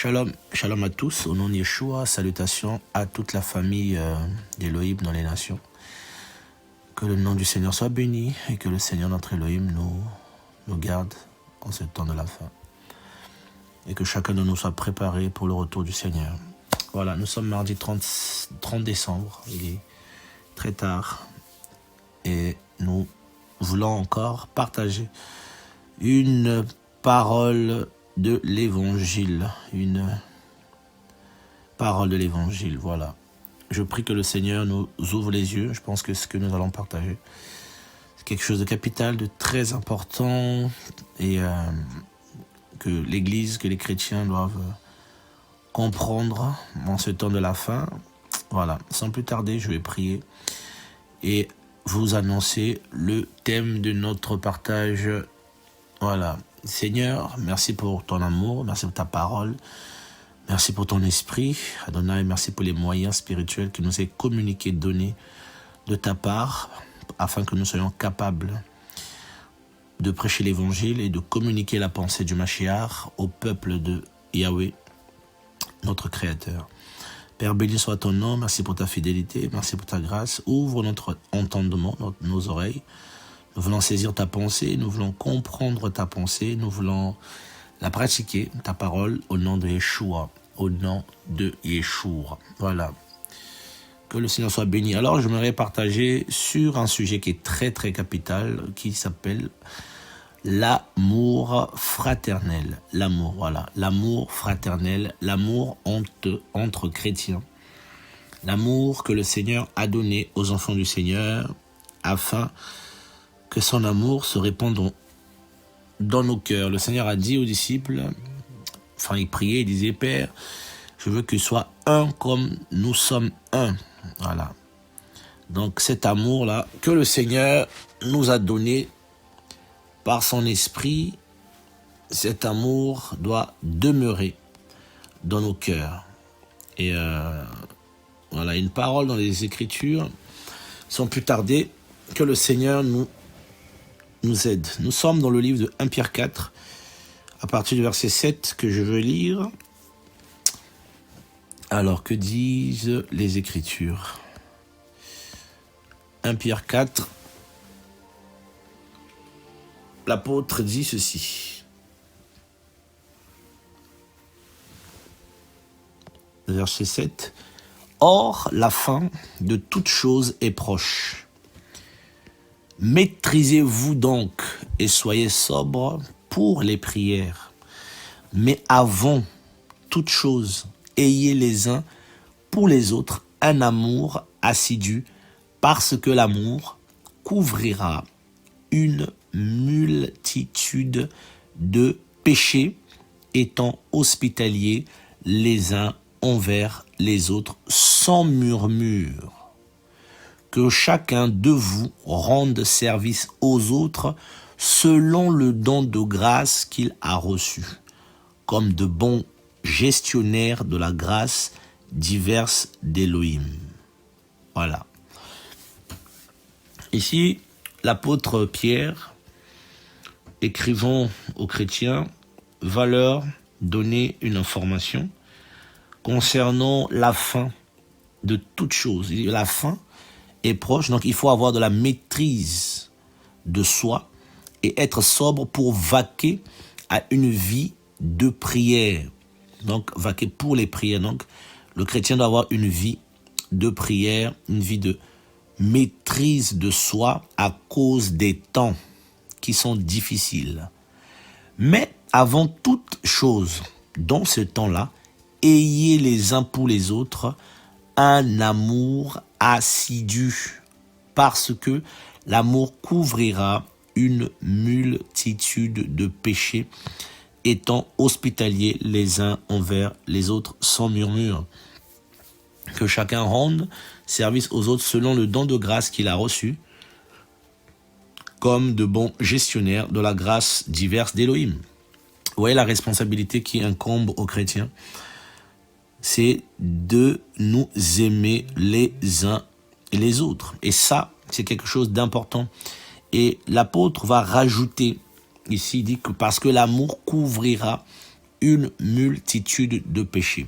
Shalom, shalom à tous, au nom de Yeshua, salutations à toute la famille d'Elohim dans les nations. Que le nom du Seigneur soit béni et que le Seigneur notre Elohim nous garde en ce temps de la fin. Et que chacun de nous soit préparé pour le retour du Seigneur. Voilà, nous sommes mardi 30 décembre, il est très tard et nous voulons encore partager une parole de l'évangile, une parole de l'évangile, voilà. Je prie que le Seigneur nous ouvre les yeux. Je pense que ce que nous allons partager, c'est quelque chose de capital, de très important et que l'Église, que les chrétiens doivent comprendre en ce temps de la fin. Voilà, sans plus tarder, je vais prier et vous annoncer le thème de notre partage. Voilà. Seigneur, merci pour ton amour, merci pour ta parole, merci pour ton esprit. Adonai, merci pour les moyens spirituels qui nous est communiqués, donnés de ta part, afin que nous soyons capables de prêcher l'évangile et de communiquer la pensée du Mashiach au peuple de Yahweh, notre Créateur. Père, béni soit ton nom, merci pour ta fidélité, merci pour ta grâce. Ouvre notre entendement, nos oreilles. Nous voulons saisir ta pensée, nous voulons comprendre ta pensée, nous voulons la pratiquer, ta parole, au nom de Yeshua, au nom de Yeshua. Voilà. Que le Seigneur soit béni. Alors, je m'aimerais partager sur un sujet qui est très, très capital, qui s'appelle l'amour fraternel. L'amour, voilà. L'amour fraternel, l'amour entre chrétiens. L'amour que le Seigneur a donné aux enfants du Seigneur, afin que son amour se répande dans nos cœurs. Le Seigneur a dit aux disciples, enfin il priait, il disait, Père, je veux qu'ils soient un comme nous sommes un. Voilà. Donc cet amour-là que le Seigneur nous a donné par son esprit, cet amour doit demeurer dans nos cœurs. Et voilà, une parole dans les Écritures, sans plus tarder, que le Seigneur nous aide. Nous sommes dans le livre de 1 Pierre 4, à partir du verset 7 que je veux lire. Alors, que disent les Écritures? 1 Pierre 4, l'apôtre dit ceci. Verset 7. Or, la fin de toute chose est proche. Maîtrisez-vous donc et soyez sobres pour les prières. Mais avant toute chose, ayez les uns pour les autres un amour assidu, parce que l'amour couvrira une multitude de péchés, étant hospitaliers les uns envers les autres sans murmure. Que chacun de vous rende service aux autres selon le don de grâce qu'il a reçu, comme de bons gestionnaires de la grâce diverse d'Elohim. Voilà. Ici, l'apôtre Pierre, écrivant aux chrétiens, va leur donner une information concernant la fin de toute chose. La fin est proche, donc il faut avoir de la maîtrise de soi et être sobre pour vaquer à une vie de prière. Donc, vaquer pour les prières. Donc, le chrétien doit avoir une vie de prière, une vie de maîtrise de soi à cause des temps qui sont difficiles. Mais avant toute chose, dans ce temps-là, ayez les uns pour les autres un amour assidu, parce que l'amour couvrira une multitude de péchés, étant hospitaliers les uns envers les autres sans murmure. Que chacun rende service aux autres selon le don de grâce qu'il a reçu, comme de bons gestionnaires de la grâce diverse d'Elohim. Vous voyez la responsabilité qui incombe aux chrétiens, c'est de nous aimer les uns et les autres. Et ça, c'est quelque chose d'important. Et l'apôtre va rajouter, ici il dit que parce que l'amour couvrira une multitude de péchés.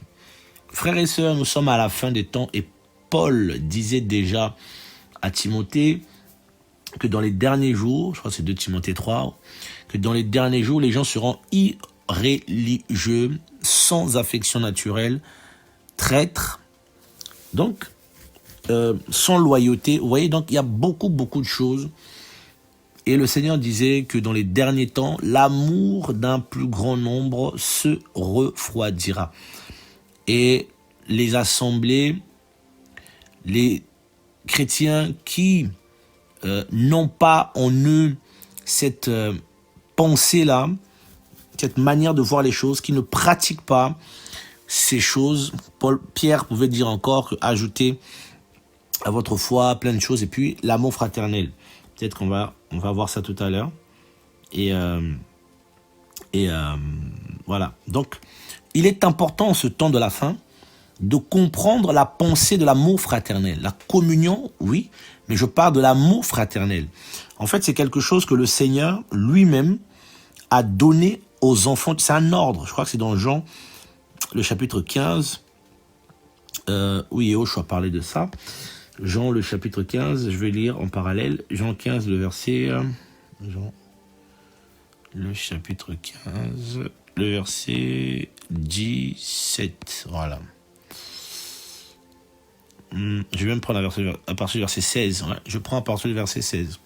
Frères et sœurs, nous sommes à la fin des temps et Paul disait déjà à Timothée que dans les derniers jours, je crois que c'est 2 Timothée 3, que dans les derniers jours, les gens seront irréligieux, sans affection naturelle, traîtres, donc sans loyauté. Vous voyez, donc il y a beaucoup de choses. Et le Seigneur disait que dans les derniers temps, l'amour d'un plus grand nombre se refroidira. Et les assemblées, les chrétiens qui n'ont pas en eux cette pensée-là, cette manière de voir les choses, qui ne pratiquent pas ces choses, Pierre pouvait dire encore que ajouter à votre foi plein de choses, et puis l'amour fraternel. Peut-être qu'on va voir ça tout à l'heure. Et voilà. Donc, il est important en ce temps de la fin de comprendre la pensée de l'amour fraternel. La communion, oui, mais je parle de l'amour fraternel. En fait, c'est quelque chose que le Seigneur lui-même a donné aux enfants. C'est un ordre. Je crois que c'est dans Jean, le chapitre 15. Oui, Yeshua parlait de ça. Jean, le chapitre 15, je vais lire en parallèle. Jean 15, le verset... Jean, le chapitre 15, le verset 17. Voilà. Je vais même prendre à partir du verset 16. Ouais. Je prends à partir du verset 16.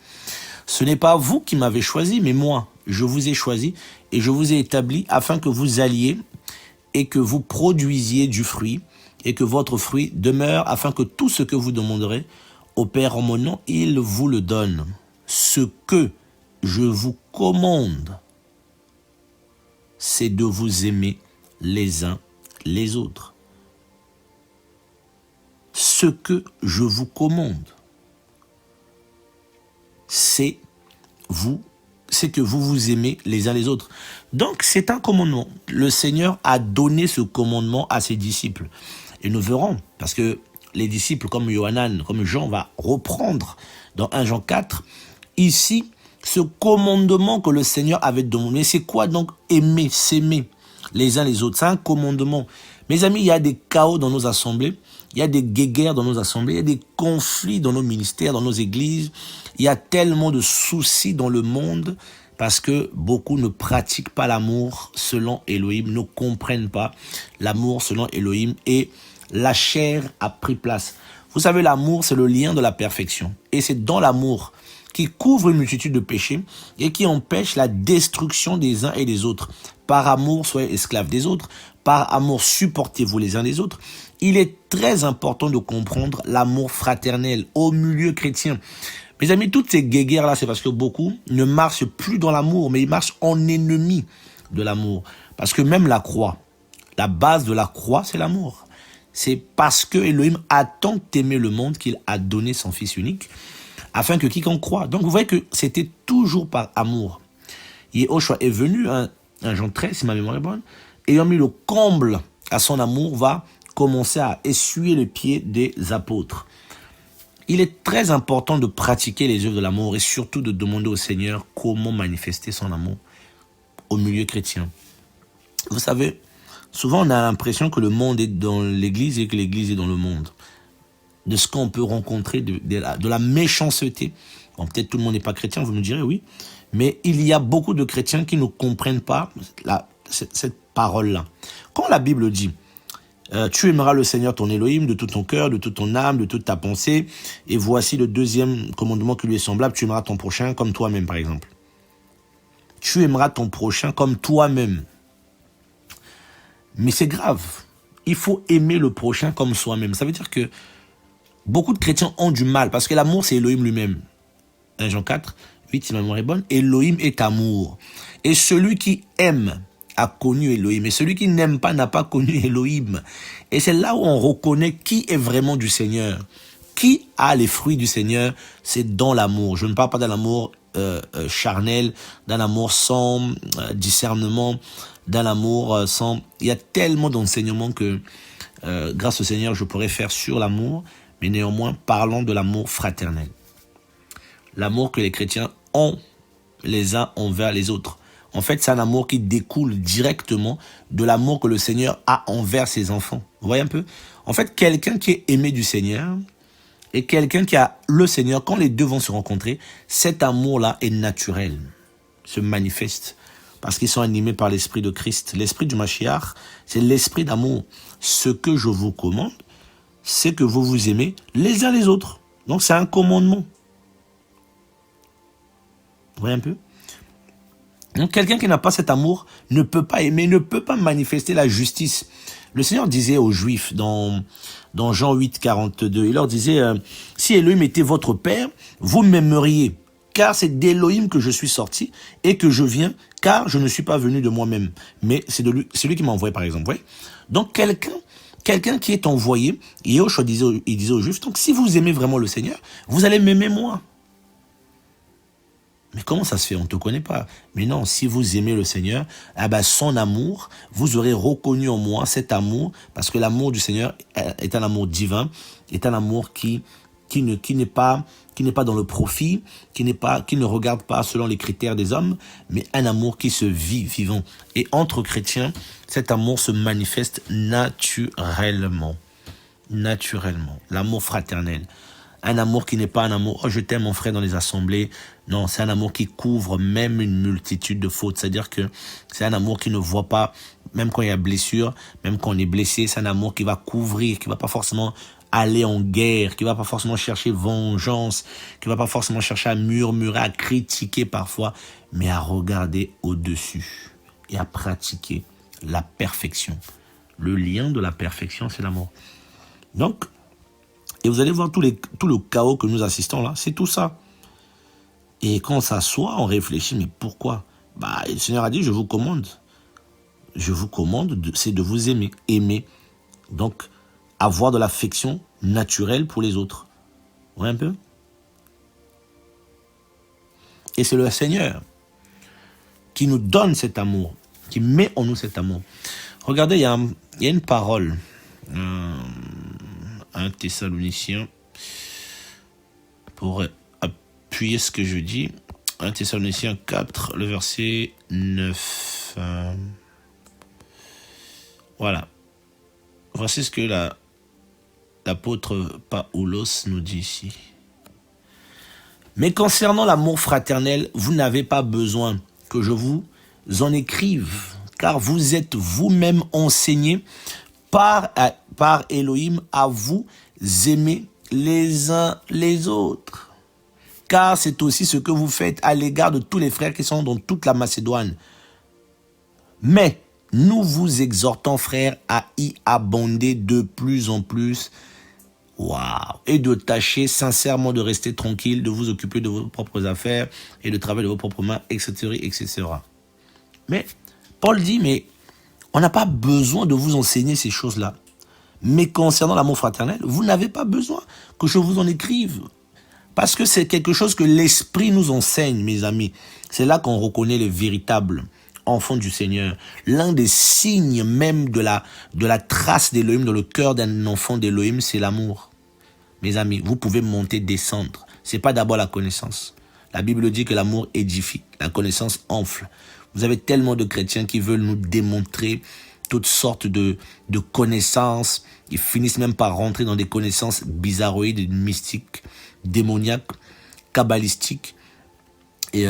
Ce n'est pas vous qui m'avez choisi, mais moi. Je vous ai choisi et je vous ai établi afin que vous alliez et que vous produisiez du fruit et que votre fruit demeure, afin que tout ce que vous demanderez au Père en mon nom, il vous le donne. Ce que je vous commande, c'est de vous aimer les uns les autres. Ce que je vous commande, c'est que vous vous aimez les uns les autres. Donc, c'est un commandement. Le Seigneur a donné ce commandement à ses disciples. Et nous verrons, parce que les disciples comme Yohanan, comme Jean, va reprendre dans 1 Jean 4, ici, ce commandement que le Seigneur avait donné. C'est quoi donc aimer, s'aimer les uns les autres? C'est un commandement. Mes amis, il y a des chaos dans nos assemblées, il y a des guéguerres dans nos assemblées, il y a des conflits dans nos ministères, dans nos églises. Il y a tellement de soucis dans le monde parce que beaucoup ne pratiquent pas l'amour selon Elohim, ne comprennent pas l'amour selon Elohim et la chair a pris place. Vous savez, l'amour, c'est le lien de la perfection. Et c'est dans l'amour qui couvre une multitude de péchés et qui empêche la destruction des uns et des autres. Par amour, soyez esclaves des autres. Par amour, supportez-vous les uns les autres. Il est très important de comprendre l'amour fraternel au milieu chrétien. Mes amis, toutes ces guéguerres-là, c'est parce que beaucoup ne marchent plus dans l'amour, mais ils marchent en ennemi de l'amour. Parce que même la croix, la base de la croix, c'est l'amour. C'est parce que Elohim a tant aimé le monde qu'il a donné son Fils unique, afin que quiconque croit. Donc vous voyez que c'était toujours par amour. Yeshua est venu, un Jean 13, si ma mémoire est bonne, ayant mis le comble à son amour, va commencer à essuyer les pieds des apôtres. Il est très important de pratiquer les œuvres de l'amour et surtout de demander au Seigneur comment manifester son amour au milieu chrétien. Vous savez, souvent on a l'impression que le monde est dans l'église et que l'église est dans le monde. De ce qu'on peut rencontrer, de la méchanceté. Bon, peut-être tout le monde n'est pas chrétien, vous me direz oui, mais il y a beaucoup de chrétiens qui ne comprennent pas cette parole-là. Quand la Bible dit tu aimeras le Seigneur ton Elohim de tout ton cœur, de toute ton âme, de toute ta pensée. Et voici le deuxième commandement qui lui est semblable. Tu aimeras ton prochain comme toi-même, par exemple. Tu aimeras ton prochain comme toi-même. Mais c'est grave. Il faut aimer le prochain comme soi-même. Ça veut dire que beaucoup de chrétiens ont du mal. Parce que l'amour, c'est Elohim lui-même. 1 Jean 4, 8, si ma mémoire est bonne. Elohim est amour. Et celui qui aime a connu Elohim. Et celui qui n'aime pas n'a pas connu Elohim. Et c'est là où on reconnaît qui est vraiment du Seigneur. Qui a les fruits du Seigneur? C'est dans l'amour. Je ne parle pas d'un amour charnel, d'un amour sans discernement, d'un amour sans... Il y a tellement d'enseignements que, grâce au Seigneur, je pourrais faire sur l'amour, mais néanmoins, parlons de l'amour fraternel. L'amour que les chrétiens ont les uns envers les autres. En fait, c'est un amour qui découle directement de l'amour que le Seigneur a envers ses enfants. Vous voyez un peu? En fait, quelqu'un qui est aimé du Seigneur et quelqu'un qui a le Seigneur, quand les deux vont se rencontrer, cet amour-là est naturel, se manifeste. Parce qu'ils sont animés par l'esprit de Christ. L'esprit du Mashiach, c'est l'esprit d'amour. Ce que je vous commande, c'est que vous vous aimez les uns les autres. Donc c'est un commandement. Vous voyez un peu? Donc quelqu'un qui n'a pas cet amour ne peut pas aimer, ne peut pas manifester la justice. Le Seigneur disait aux Juifs dans Jean 8, 42, il leur disait, si Elohim était votre Père, vous m'aimeriez, car c'est d'Elohim que je suis sorti et que je viens, car je ne suis pas venu de moi-même. Mais c'est lui qui m'a envoyé, par exemple. Ouais. Donc quelqu'un qui est envoyé, Yahushua disait aux Juifs, donc si vous aimez vraiment le Seigneur, vous allez m'aimer moi. Mais comment ça se fait? On ne te connaît pas. Mais non, si vous aimez le Seigneur, son amour, vous aurez reconnu en moi cet amour, parce que l'amour du Seigneur est un amour divin, est un amour qui n'est pas dans le profit, qui ne regarde pas selon les critères des hommes, mais un amour qui se vit vivant. Et entre chrétiens, cet amour se manifeste naturellement. Naturellement. L'amour fraternel. Un amour qui n'est pas un amour, oh je t'aime mon frère dans les assemblées. Non, c'est un amour qui couvre même une multitude de fautes. C'est-à-dire que c'est un amour qui ne voit pas, même quand il y a blessure, même quand on est blessé, c'est un amour qui va couvrir, qui ne va pas forcément aller en guerre, qui ne va pas forcément chercher vengeance, qui ne va pas forcément chercher à murmurer, à critiquer parfois, mais à regarder au-dessus et à pratiquer la perfection. Le lien de la perfection, c'est l'amour. Donc, et vous allez voir tout le chaos que nous assistons là, c'est tout ça. Et quand on s'assoit, on réfléchit, mais pourquoi? Le Seigneur a dit, je vous commande. Je vous commande, c'est de vous aimer. Aimer. Donc, avoir de l'affection naturelle pour les autres. Vous voyez un peu? Et c'est le Seigneur qui nous donne cet amour, qui met en nous cet amour. Regardez, il y a une parole. 1 Thessaloniciens, pour appuyer ce que je dis, 1 Thessaloniciens 4, le verset 9. Voilà. Voici ce que l'apôtre Paulos nous dit ici. Mais concernant l'amour fraternel, vous n'avez pas besoin que je vous en écrive, car vous êtes vous-même enseignés par Elohim à vous aimer les uns les autres. Car c'est aussi ce que vous faites à l'égard de tous les frères qui sont dans toute la Macédoine. Mais nous vous exhortons, frères, à y abonder de plus en plus. Waouh! Et de tâcher sincèrement de rester tranquille, de vous occuper de vos propres affaires et de travailler de vos propres mains, etc., etc. Mais Paul dit, mais on n'a pas besoin de vous enseigner ces choses-là. Mais concernant l'amour fraternel, vous n'avez pas besoin que je vous en écrive. Parce que c'est quelque chose que l'Esprit nous enseigne, mes amis. C'est là qu'on reconnaît les véritables enfants du Seigneur. L'un des signes même de la trace d'Elohim dans le cœur d'un enfant d'Elohim, c'est l'amour. Mes amis, vous pouvez monter, descendre. C'est pas d'abord la connaissance. La Bible dit que l'amour édifie, la connaissance enfle. Vous avez tellement de chrétiens qui veulent nous démontrer toutes sortes de connaissances. Ils finissent même par rentrer dans des connaissances bizarroïdes, mystiques, démoniaques, kabbalistiques. Et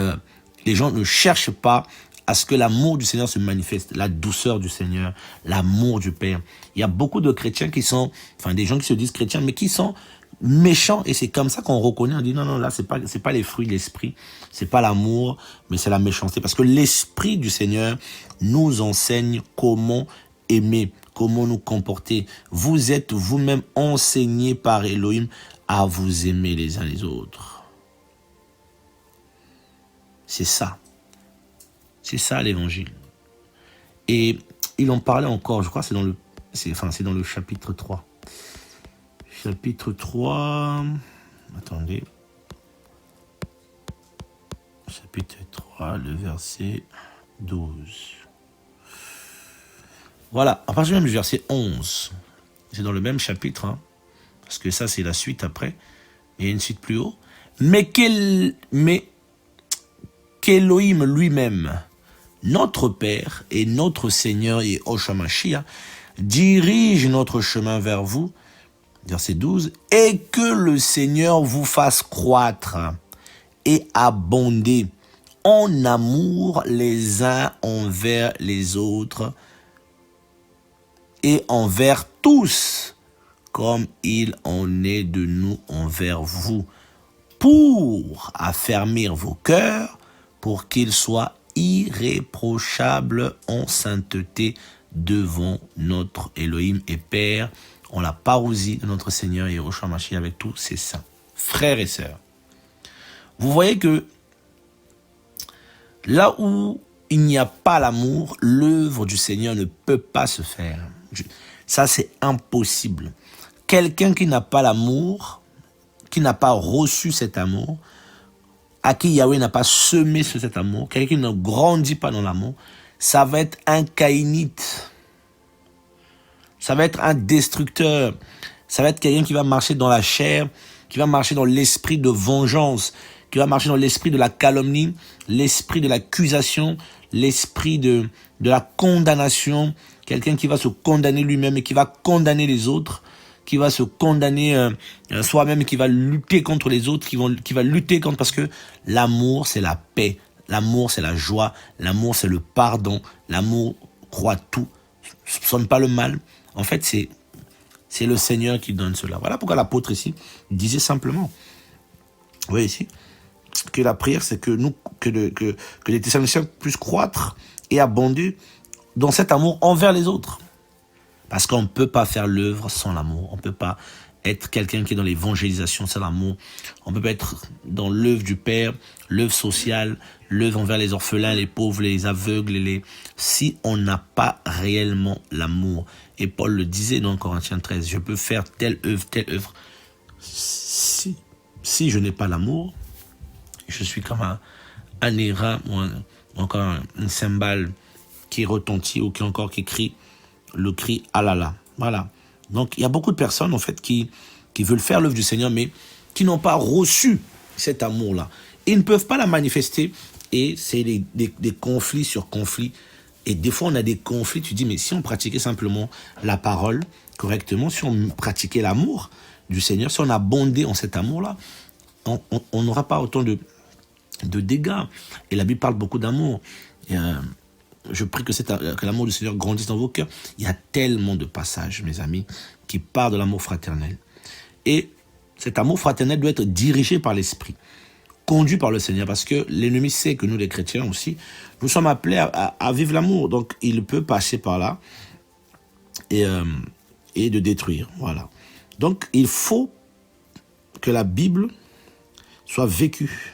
les gens ne cherchent pas à ce que l'amour du Seigneur se manifeste, la douceur du Seigneur, l'amour du Père. Il y a beaucoup de chrétiens qui sont, des gens qui se disent chrétiens, mais qui sont méchants, et c'est comme ça qu'on reconnaît, on dit non, là c'est pas les fruits de l'esprit, c'est pas l'amour, mais c'est la méchanceté, parce que l'esprit du Seigneur nous enseigne comment aimer, comment nous comporter. Vous êtes vous-même enseignés par Elohim à vous aimer les uns les autres. C'est ça l'évangile. Et il en parlait encore, je crois que c'est dans le chapitre 3. Chapitre 3, attendez. Chapitre 3, le verset 12. Voilà, à partir du verset 11. C'est dans le même chapitre, parce que ça c'est la suite après. Il y a une suite plus haut. Mais qu'Elohim lui-même notre Père et notre Seigneur Yeshua Mashiach dirige notre chemin vers vous, verset 12, et que le Seigneur vous fasse croître et abonder en amour les uns envers les autres et envers tous, comme il en est de nous envers vous, pour affermir vos cœurs, pour qu'ils soient irréprochables en sainteté devant notre Elohim et Père, en la parousie de notre Seigneur Yeshua Mashiach avec tous ses saints. Frères et sœurs, vous voyez que là où il n'y a pas l'amour, l'œuvre du Seigneur ne peut pas se faire. Ça, c'est impossible. Quelqu'un qui n'a pas l'amour, qui n'a pas reçu cet amour, à qui Yahweh n'a pas semé cet amour, quelqu'un qui ne grandit pas dans l'amour, ça va être un caïnite. Ça va être un destructeur. Ça va être quelqu'un qui va marcher dans la chair, qui va marcher dans l'esprit de vengeance, qui va marcher dans l'esprit de la calomnie, l'esprit de l'accusation, l'esprit de la condamnation. Quelqu'un qui va se condamner lui-même et qui va condamner les autres, qui va se condamner soi-même, qui va lutter contre les autres, qui va lutter contre... Parce que l'amour, c'est la paix. L'amour, c'est la joie. L'amour, c'est le pardon. L'amour croit tout, ne soupçonne pas le mal. En fait, c'est le Seigneur qui donne cela. Voilà pourquoi l'apôtre ici disait simplement, vous voyez ici, que la prière, c'est que les Thessaloniciens puissent croître et abonder dans cet amour envers les autres. Parce qu'on ne peut pas faire l'œuvre sans l'amour. On ne peut pas être quelqu'un qui est dans l'évangélisation sans l'amour. On ne peut pas être dans l'œuvre du Père, l'œuvre sociale, l'œuvre envers les orphelins, les pauvres, les aveugles, si on n'a pas réellement l'amour. Et Paul le disait dans Corinthiens 13, je peux faire telle œuvre. Si je n'ai pas l'amour, je suis comme un airain ou encore une cymbale qui retentit ou qui crie le cri « alala ». Voilà. Donc, il y a beaucoup de personnes, en fait, qui veulent faire l'œuvre du Seigneur, mais qui n'ont pas reçu cet amour-là. Ils ne peuvent pas la manifester, et c'est des conflits sur conflits. Et des fois, on a des conflits, tu dis, mais si on pratiquait simplement la parole correctement, si on pratiquait l'amour du Seigneur, si on abondait en cet amour-là, on n'aura pas autant de dégâts. Et la Bible parle beaucoup d'amour. Je prie que l'amour du Seigneur grandisse dans vos cœurs. Il y a tellement de passages, mes amis, qui parlent de l'amour fraternel. Et cet amour fraternel doit être dirigé par l'Esprit, conduit par le Seigneur, parce que l'ennemi sait que nous, les chrétiens aussi, nous sommes appelés à vivre l'amour. Donc, il peut passer par là et de détruire. Voilà. Donc, il faut que la Bible soit vécue.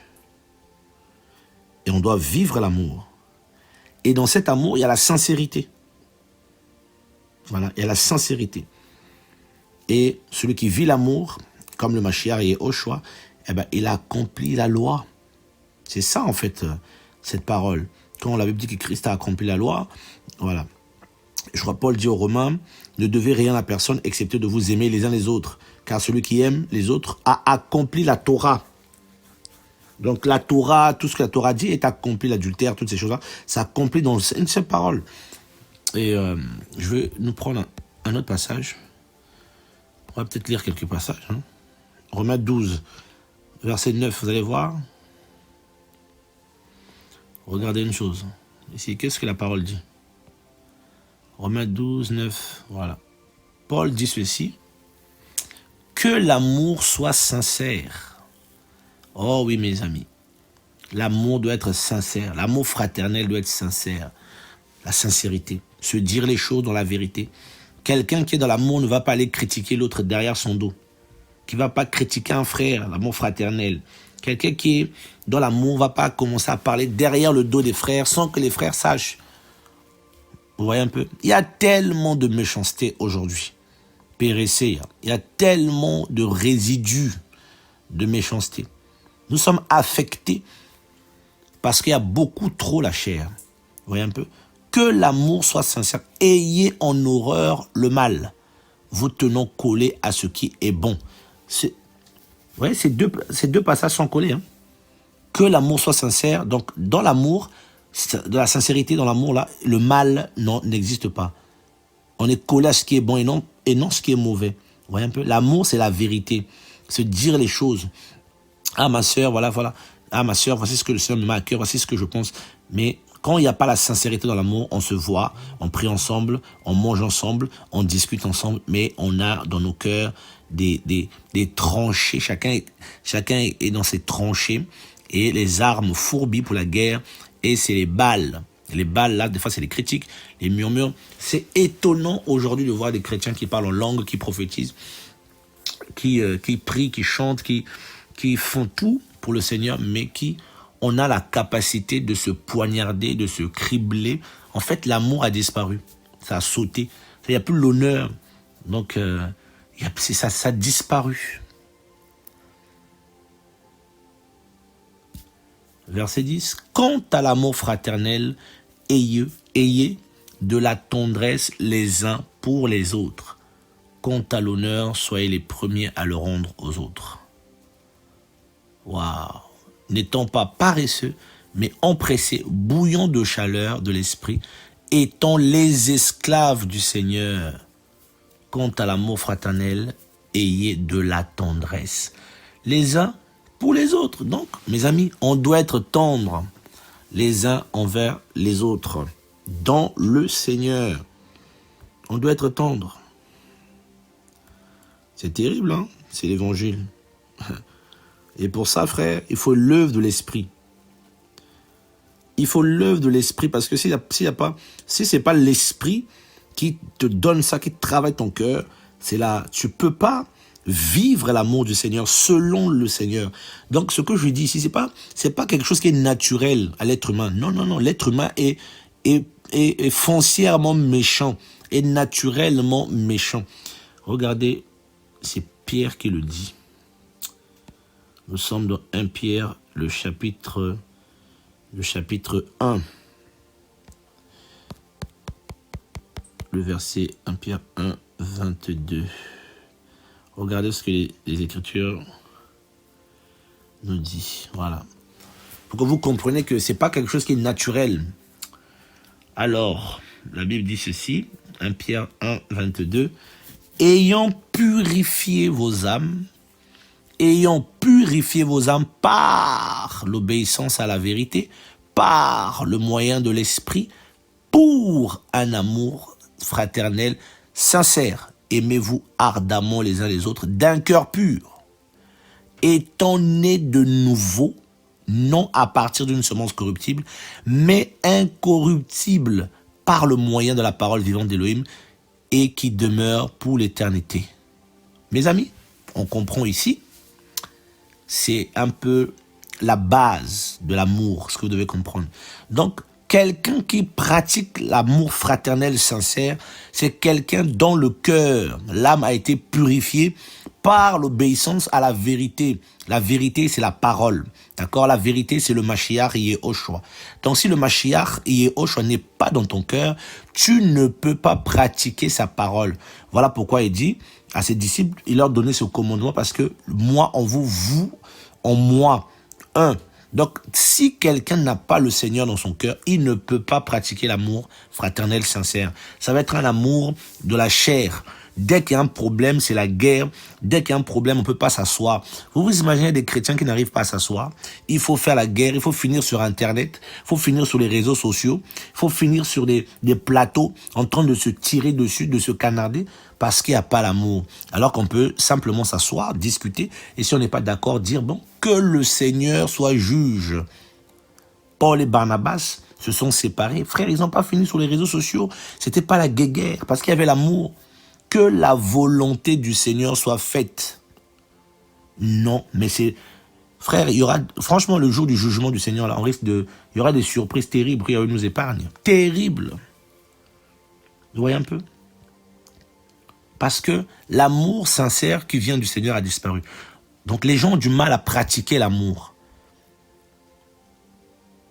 Et on doit vivre l'amour. Et dans cet amour, il y a la sincérité. Voilà, il y a la sincérité. Et celui qui vit l'amour, comme le Mashiach et Yeshua, il accomplit la loi. C'est ça, en fait, cette parole. Quand la Bible dit que Christ a accompli la loi, voilà. Je crois Paul dit aux Romains, ne devez rien à personne excepté de vous aimer les uns les autres. Car celui qui aime les autres a accompli la Torah. Donc la Torah, tout ce que la Torah dit est accompli, l'adultère, toutes ces choses-là, c'est accompli dans une seule parole. Et je vais nous prendre un autre passage. On va peut-être lire quelques passages. Romains 12, verset 9, vous allez voir. Regardez une chose. Ici, qu'est-ce que la parole dit? Romains 12, 9, voilà. Paul dit ceci. Que l'amour soit sincère. Oh oui, mes amis, l'amour doit être sincère, l'amour fraternel doit être sincère, la sincérité, se dire les choses dans la vérité. Quelqu'un qui est dans l'amour ne va pas aller critiquer l'autre derrière son dos, qui ne va pas critiquer un frère, l'amour fraternel. Quelqu'un qui est dans l'amour ne va pas commencer à parler derrière le dos des frères sans que les frères sachent. Vous voyez un peu? Il y a tellement de méchanceté aujourd'hui, pérécée, il y a tellement de résidus de méchanceté. Nous sommes affectés parce qu'il y a beaucoup trop la chair. Vous voyez un peu? Que l'amour soit sincère. Ayez en horreur le mal, vous tenant collés à ce qui est bon. Vous voyez, ces deux passages sont collés. Que l'amour soit sincère. Donc, dans l'amour, de la sincérité dans l'amour, là, le mal n'existe pas. On est collé à ce qui est bon et non ce qui est mauvais. Vous voyez un peu? L'amour, c'est la vérité. Se dire les choses. Ah, ma sœur, voilà. Ah, ma sœur, voici ce que le Seigneur me met à cœur, voici ce que je pense. Mais quand il n'y a pas la sincérité dans l'amour, on se voit, on prie ensemble, on mange ensemble, on discute ensemble, mais on a dans nos cœurs des tranchées. Chacun est dans ses tranchées et les armes fourbies pour la guerre. Et c'est les balles. Les balles, là, des fois, c'est les critiques, les murmures. C'est étonnant aujourd'hui de voir des chrétiens qui parlent en langue, qui prophétisent, qui prient, qui chantent, qui font tout pour le Seigneur, mais qui on a la capacité de se poignarder, de se cribler. En fait, l'amour a disparu. Ça a sauté. Il n'y a plus l'honneur. Donc, ça a disparu. Verset 10. Quant à l'amour fraternel, ayez de la tendresse les uns pour les autres. Quant à l'honneur, soyez les premiers à le rendre aux autres. Waouh! N'étant pas paresseux, mais empressés, bouillants de chaleur de l'esprit, étant les esclaves du Seigneur. Quant à l'amour fraternel, ayez de la tendresse les uns pour les autres. Donc, mes amis, on doit être tendres les uns envers les autres dans le Seigneur. On doit être tendre. C'est terrible, hein? C'est l'évangile. Et pour ça, frère, il faut l'œuvre de l'esprit. Il faut l'œuvre de l'esprit parce que si c'est pas l'esprit qui te donne ça, qui travaille ton cœur, c'est là, tu peux pas vivre l'amour du Seigneur selon le Seigneur. Donc, ce que je dis ici, c'est pas quelque chose qui est naturel à l'être humain. Non. L'être humain est foncièrement méchant, est naturellement méchant. Regardez, c'est Pierre qui le dit. Nous sommes dans 1 Pierre, le chapitre 1. Le verset 1 Pierre 1, 22. Regardez ce que les Écritures nous disent. Voilà. Pour que vous compreniez que ce n'est pas quelque chose qui est naturel. Alors, la Bible dit ceci, 1 Pierre 1, 22. Ayant purifié vos âmes par l'obéissance à la vérité, par le moyen de l'esprit, pour un amour fraternel sincère. Aimez-vous ardemment les uns les autres d'un cœur pur, étant nés de nouveau, non à partir d'une semence corruptible, mais incorruptible par le moyen de la parole vivante d'Élohim et qui demeure pour l'éternité. Mes amis, on comprend ici, c'est un peu la base de l'amour, ce que vous devez comprendre. Donc, quelqu'un qui pratique l'amour fraternel sincère, c'est quelqu'un dont le cœur, l'âme a été purifiée par l'obéissance à la vérité. La vérité, c'est la parole. D'accord? La vérité, c'est le Mashiach Yehoshua. Donc, si le Mashiach Yehoshua n'est pas dans ton cœur, tu ne peux pas pratiquer sa parole. Voilà pourquoi il dit à ses disciples, il leur donnait ce commandement parce que moi en vous, vous en moi. Donc, si quelqu'un n'a pas le Seigneur dans son cœur, il ne peut pas pratiquer l'amour fraternel sincère. Ça va être un amour de la chair. Dès qu'il y a un problème, c'est la guerre. Dès qu'il y a un problème, on ne peut pas s'asseoir. Vous vous imaginez des chrétiens qui n'arrivent pas à s'asseoir? Il faut faire la guerre, il faut finir sur Internet, il faut finir sur les réseaux sociaux, il faut finir sur des plateaux en train de se tirer dessus, de se canarder, parce qu'il n'y a pas l'amour. Alors qu'on peut simplement s'asseoir, discuter, et si on n'est pas d'accord, dire, bon, que le Seigneur soit juge. Paul et Barnabas se sont séparés. Frère, ils n'ont pas fini sur les réseaux sociaux. C'était pas la guerre, parce qu'il y avait l'amour. Que la volonté du Seigneur soit faite. Non, mais c'est... Frère, il y aura... Franchement, le jour du jugement du Seigneur, là, on risque de... Il y aura des surprises terribles qui nous épargnent. Terribles. Vous voyez un peu? Parce que l'amour sincère qui vient du Seigneur a disparu. Donc les gens ont du mal à pratiquer l'amour.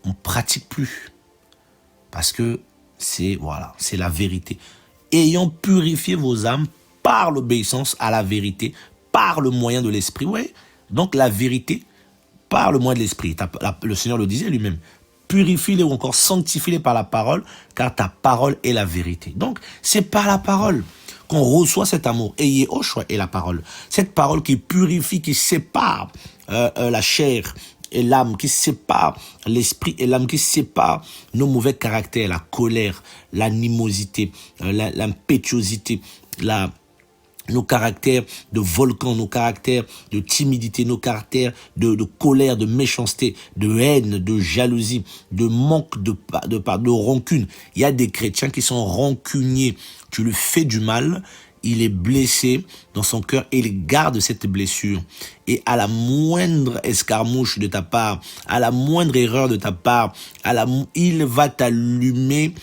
On ne pratique plus. Parce que c'est la vérité. Ayant purifié vos âmes par l'obéissance à la vérité, par le moyen de l'esprit. Ouais. Donc la vérité, par le moyen de l'esprit. Le Seigneur le disait lui-même. purifie-les ou encore sanctifie-les par la parole, car ta parole est la vérité. Donc, c'est par la parole qu'on reçoit cet amour. Et Yehoshua est la parole. Cette parole qui purifie, qui sépare la chair et l'âme, qui sépare l'esprit et l'âme, qui sépare nos mauvais caractères, la colère, l'animosité, l'impétuosité, nos caractères de volcan, nos caractères de timidité, nos caractères de colère, de méchanceté, de haine, de jalousie, de manque de rancune. Il y a des chrétiens qui sont rancuniers. Tu lui fais du mal, il est blessé dans son cœur et il garde cette blessure. Et à la moindre escarmouche de ta part, à la moindre erreur de ta part, il va t'allumer.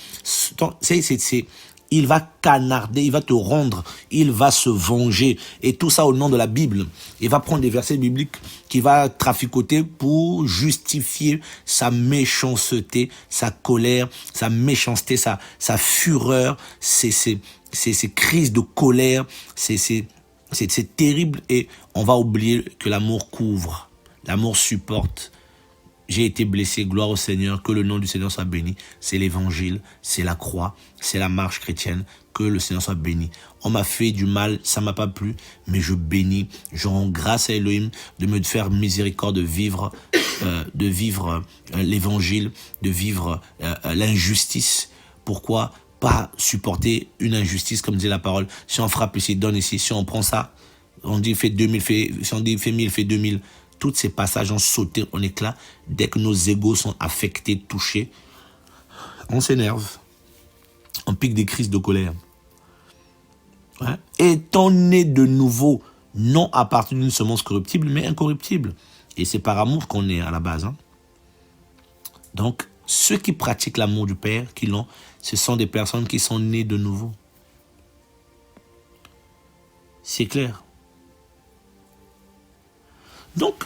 Il va canarder, il va te rendre, il va se venger. Et tout ça au nom de la Bible. Il va prendre des versets bibliques qu'il va traficoter pour justifier sa méchanceté, sa colère, sa méchanceté, sa fureur, ses crises de colère. C'est terrible et on va oublier que l'amour couvre, l'amour supporte. J'ai été blessé, gloire au Seigneur, que le nom du Seigneur soit béni. C'est l'évangile, c'est la croix, c'est la marche chrétienne, que le Seigneur soit béni. On m'a fait du mal, ça m'a pas plu, mais je bénis, je rends grâce à Elohim de me faire miséricorde, de vivre l'évangile, de vivre l'injustice. Pourquoi pas supporter une injustice, comme dit la parole? Si on frappe ici, donne ici, si on prend ça, on dit fait 2000, si on dit fait 1000, fait 2000. Tous ces passages ont sauté en éclats. Dès que nos égos sont affectés, touchés, on s'énerve. On pique des crises de colère. Ouais. Étant né de nouveau, non à partir d'une semence corruptible, mais incorruptible. Et c'est par amour qu'on est à la base. Hein. Donc, ceux qui pratiquent l'amour du Père, qui l'ont, ce sont des personnes qui sont nées de nouveau. C'est clair. Donc,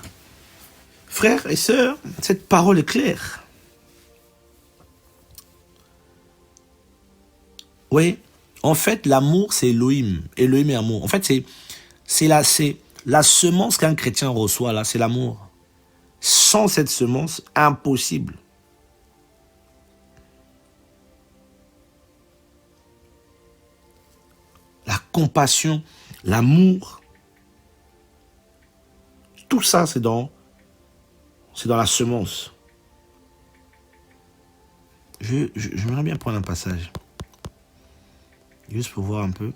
frères et sœurs, cette parole est claire. Oui, en fait, l'amour, c'est Elohim. Elohim est amour. En fait, c'est la semence qu'un chrétien reçoit, là, c'est l'amour. Sans cette semence, impossible. La compassion, l'amour, tout ça, c'est dans la semence. J'aimerais bien prendre un passage. Juste pour voir un peu.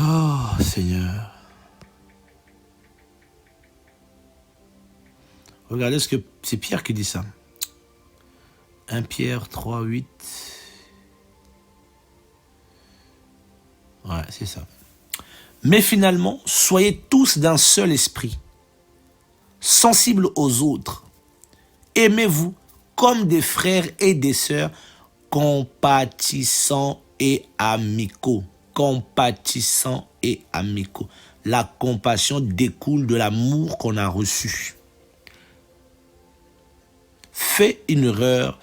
Oh, Seigneur. Regardez ce que c'est Pierre qui dit ça. 1 Pierre 3, 8. Ouais, c'est ça. Mais finalement, soyez tous d'un seul esprit, sensibles aux autres. Aimez-vous comme des frères et des sœurs, compatissants et amicaux. Compatissants et amicaux. La compassion découle de l'amour qu'on a reçu. Fais une erreur.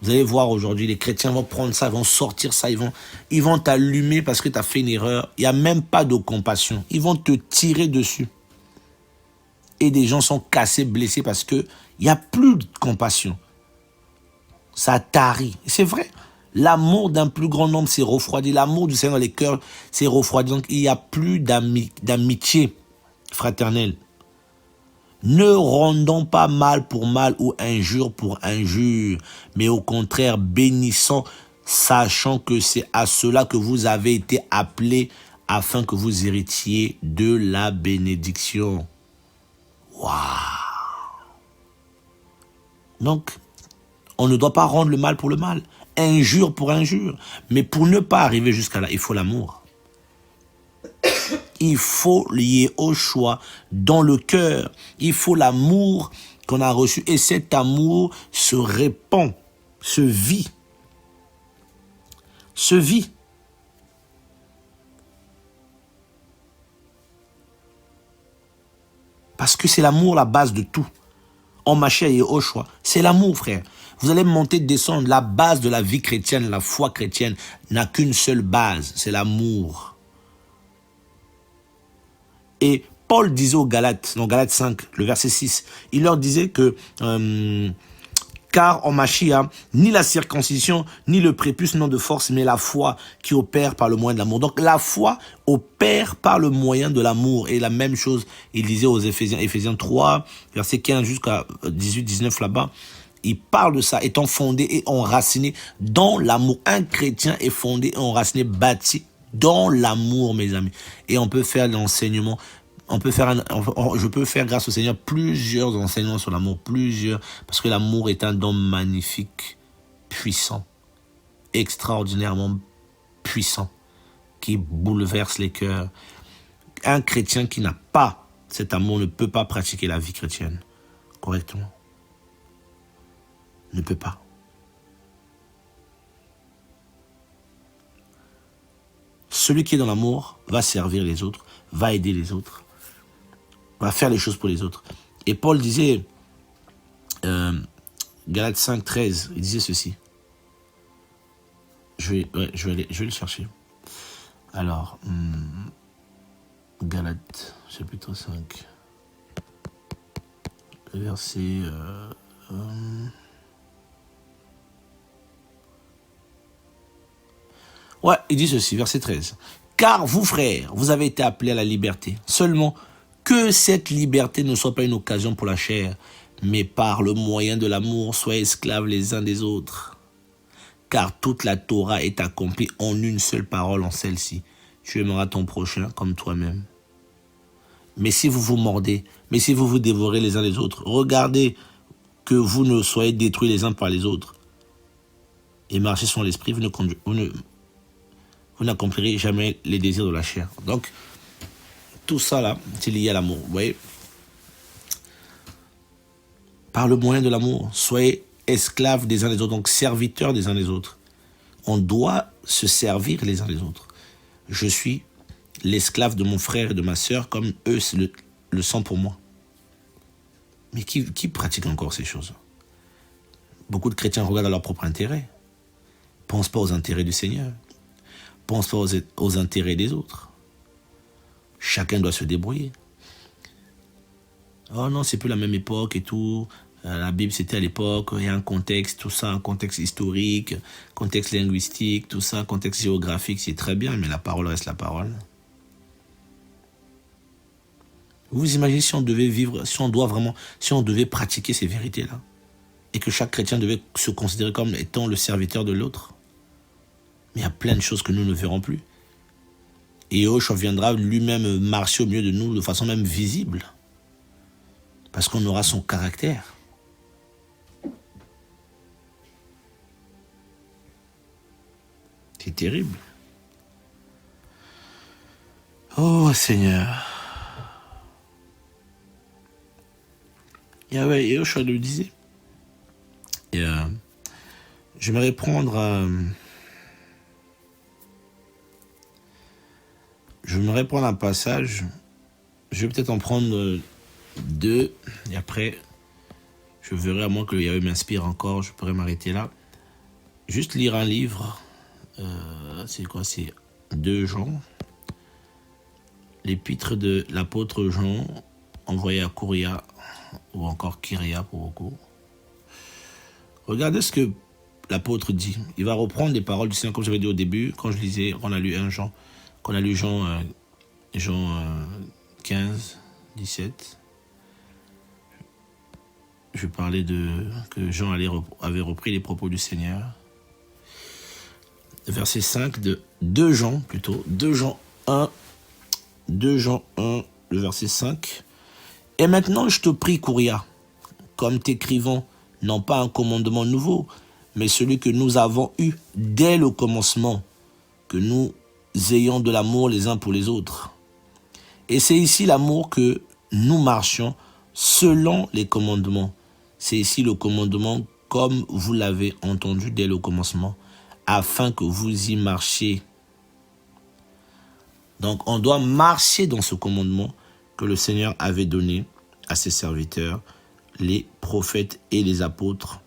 Vous allez voir aujourd'hui, les chrétiens vont prendre ça, ils vont sortir ça, ils vont t'allumer parce que tu as fait une erreur. Il n'y a même pas de compassion. Ils vont te tirer dessus. Et des gens sont cassés, blessés parce qu'il n'y a plus de compassion. Ça tarit. C'est vrai. L'amour d'un plus grand nombre s'est refroidi. L'amour du Seigneur dans les cœurs s'est refroidi. Donc il n'y a plus d'amitié fraternelle. Ne rendons pas mal pour mal ou injure pour injure, mais au contraire, bénissons, sachant que c'est à cela que vous avez été appelés, afin que vous héritiez de la bénédiction. Waouh! Donc, on ne doit pas rendre le mal pour le mal, injure pour injure, mais pour ne pas arriver jusqu'à là, il faut l'amour. Il faut lier au choix dans le cœur. Il faut l'amour qu'on a reçu. Et cet amour se répand, se vit. Se vit. Parce que c'est l'amour la base de tout. En Mashiach et au choix. C'est l'amour, frère. Vous allez monter, descendre. La base de la vie chrétienne, la foi chrétienne, n'a qu'une seule base. C'est l'amour. Et Paul disait aux Galates, dans Galates 5, le verset 6, il leur disait que car en Mashiach, ni la circoncision, ni le prépuce n'ont de force, mais la foi qui opère par le moyen de l'amour. Donc la foi opère par le moyen de l'amour. Et la même chose, il disait aux Éphésiens 3, verset 15 jusqu'à 18-19 là-bas, il parle de ça, étant fondé et enraciné dans l'amour. Un chrétien est fondé et enraciné, bâti dans l'amour, mes amis. Et on peut faire l'enseignement. Je peux faire grâce au Seigneur plusieurs enseignements sur l'amour, parce que l'amour est un don magnifique, puissant, extraordinairement puissant, qui bouleverse les cœurs. Un chrétien qui n'a pas cet amour ne peut pas pratiquer la vie chrétienne correctement. Ne peut pas. Celui qui est dans l'amour va servir les autres, va aider les autres, va faire les choses pour les autres. Et Paul disait, Galates 5, 13, il disait ceci. Je vais le chercher. Alors, Galates, chapitre 5, verset... Ouais, il dit ceci, verset 13. « Car vous, frères, vous avez été appelés à la liberté. Seulement, que cette liberté ne soit pas une occasion pour la chair, mais par le moyen de l'amour, soyez esclaves les uns des autres. Car toute la Torah est accomplie en une seule parole, en celle-ci. Tu aimeras ton prochain comme toi-même. Mais si vous vous mordez, mais si vous vous dévorez les uns les autres, regardez que vous ne soyez détruits les uns par les autres. Et marchez sur l'esprit, vous n'accomplirez jamais les désirs de la chair. » Donc, tout ça là, c'est lié à l'amour. Vous voyez? Par le moyen de l'amour, soyez esclaves des uns des autres, donc serviteurs des uns des autres. On doit se servir les uns des autres. Je suis l'esclave de mon frère et de ma sœur comme eux le sont pour moi. Mais qui pratique encore ces choses? Beaucoup de chrétiens regardent à leur propre intérêt. Ne pensent pas aux intérêts du Seigneur. Ne pensent pas aux intérêts des autres. Chacun doit se débrouiller. Oh non, c'est plus la même époque et tout. La Bible, c'était à l'époque. Il y a un contexte, tout ça, un contexte historique, contexte linguistique, tout ça, contexte géographique, c'est très bien, mais la parole reste la parole. Vous imaginez si on devait vivre, si on devait pratiquer ces vérités-là, et que chaque chrétien devait se considérer comme étant le serviteur de l'autre. Mais il y a plein de choses que nous ne verrons plus. Et Yahushua viendra lui-même marcher au milieu de nous de façon même visible. Parce qu'on aura son caractère. C'est terrible. Oh Seigneur. Yahushua le disait. Et j'aimerais prendre... Je vais prendre un passage, je vais peut-être en prendre 2, et après, je verrai, à moins que le Yahweh m'inspire encore, je pourrais m'arrêter là. Juste lire un livre, c'est quoi? C'est 2 Jean, l'épître de l'apôtre Jean, envoyé à Kouria, ou encore Kyria pour beaucoup. Regardez ce que l'apôtre dit. Il va reprendre les paroles du Seigneur, comme j'avais dit au début, quand je lisais, on a lu 1 Jean. Qu'on a lu Jean 15, 17. Je parlais que Jean avait repris les propos du Seigneur. Verset 5 de 2 Jean, plutôt. 2 Jean 1, le verset 5. « Et maintenant, je te prie, Kouria, comme t'écrivant, non pas un commandement nouveau, mais celui que nous avons eu dès le commencement, que nous ayant de l'amour les uns pour les autres. Et c'est ici l'amour que nous marchions selon les commandements. C'est ici le commandement comme vous l'avez entendu dès le commencement, afin que vous y marchiez. » Donc on doit marcher dans ce commandement que le Seigneur avait donné à ses serviteurs, les prophètes et les apôtres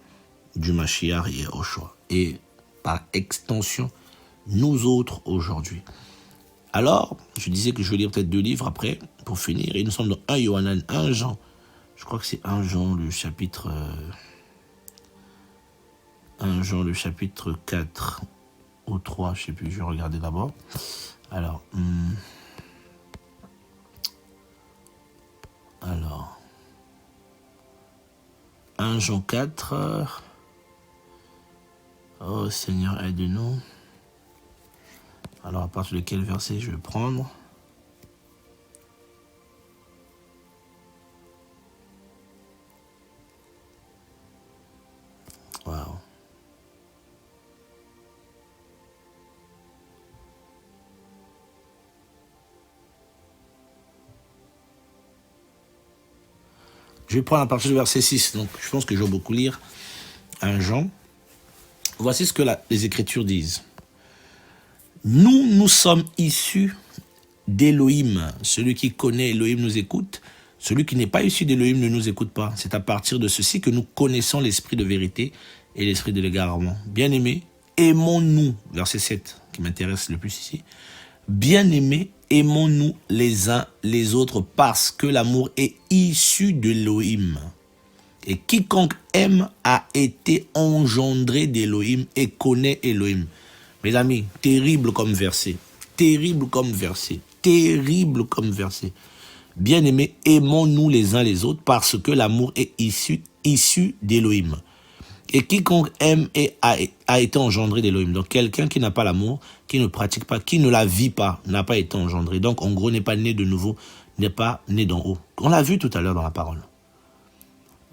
du Mashiach et Yahushua. Et par extension, nous autres aujourd'hui. Alors, je disais que je vais lire peut-être 2 livres après, pour finir. Et nous sommes dans 1 Yohanan, 1 Jean. Je crois que c'est 1 Jean, le chapitre... 1 Jean, le chapitre 4 ou 3, je ne sais plus, je vais regarder d'abord. Alors, 1 Jean 4. Oh Seigneur, aide-nous. Alors, à partir de quel verset je vais prendre? Waouh. Je vais prendre à partir du verset 6. Donc, je pense que je vais beaucoup lire 1 Jean. Voici ce que les Écritures disent. Nous sommes issus d'Élohim. Celui qui connaît Élohim nous écoute. Celui qui n'est pas issu d'Élohim ne nous écoute pas. C'est à partir de ceci que nous connaissons l'esprit de vérité et l'esprit de l'égarement. Bien-aimés, aimons-nous. Verset 7, qui m'intéresse le plus ici. Bien-aimés, aimons-nous les uns les autres parce que l'amour est issu d'Élohim. Et quiconque aime a été engendré d'Élohim et connaît Élohim. Mes amis, terrible comme verset. Terrible comme verset. Terrible comme verset. Bien-aimés, aimons-nous les uns les autres parce que l'amour est issu d'Élohim. Et quiconque aime a été engendré d'Élohim. Donc quelqu'un qui n'a pas l'amour, qui ne pratique pas, qui ne la vit pas, n'a pas été engendré. Donc en gros, n'est pas né de nouveau, n'est pas né d'en haut. On l'a vu tout à l'heure dans la parole.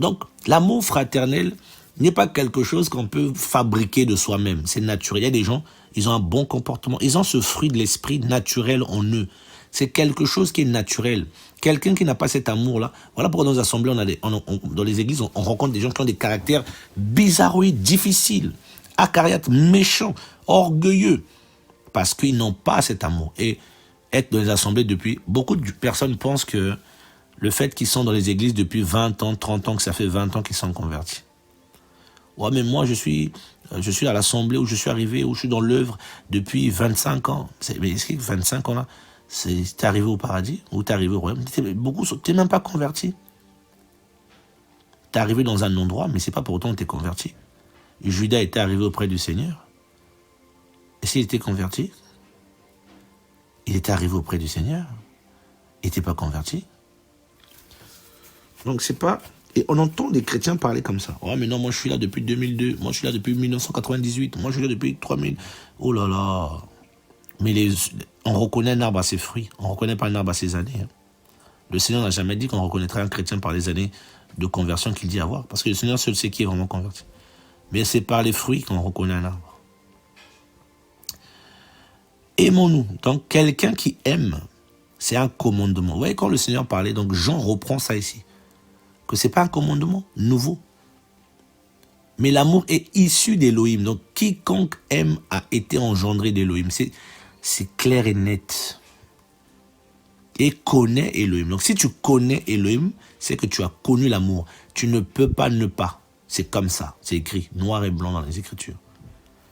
Donc l'amour fraternel n'est pas quelque chose qu'on peut fabriquer de soi-même. C'est naturel. Il y a des gens, ils ont un bon comportement. Ils ont ce fruit de l'esprit naturel en eux. C'est quelque chose qui est naturel. Quelqu'un qui n'a pas cet amour-là, voilà pourquoi dans les assemblées, dans les églises, on rencontre des gens qui ont des caractères bizarroïdes, difficiles, acariâtres, méchants, orgueilleux, parce qu'ils n'ont pas cet amour. Et être dans les assemblées depuis, beaucoup de personnes pensent que le fait qu'ils sont dans les églises depuis 20 ans, 30 ans, que ça fait 20 ans qu'ils sont convertis. Ouais, mais moi, je suis à l'assemblée où je suis arrivé, où je suis dans l'œuvre depuis 25 ans. Mais est-ce que 25 ans là, t'es arrivé au paradis ou t'es arrivé au royaume? Beaucoup, t'es même pas converti. T'es arrivé dans un endroit, mais c'est pas pour autant que t'es converti. Judas était arrivé auprès du Seigneur. Et s'il était converti, il était arrivé auprès du Seigneur. Il n'était pas converti. Donc c'est pas... Et on entend des chrétiens parler comme ça. Oh mais non, moi je suis là depuis 2002. Moi je suis là depuis 1998. Moi je suis là depuis 3000. Oh là là. Mais on reconnaît un arbre à ses fruits. On ne reconnaît pas un arbre à ses années. Hein. Le Seigneur n'a jamais dit qu'on reconnaîtrait un chrétien par les années de conversion qu'il dit avoir. Parce que le Seigneur seul sait qui est vraiment converti. Mais c'est par les fruits qu'on reconnaît un arbre. Aimons-nous. Donc quelqu'un qui aime, c'est un commandement. Vous voyez quand le Seigneur parlait, donc Jean reprend ça ici. Que ce n'est pas un commandement nouveau. Mais l'amour est issu d'Élohim. Donc quiconque aime a été engendré d'Élohim. C'est clair et net. Et connaît Élohim. Donc si tu connais Élohim, c'est que tu as connu l'amour. Tu ne peux pas ne pas. C'est comme ça. C'est écrit noir et blanc dans les Écritures.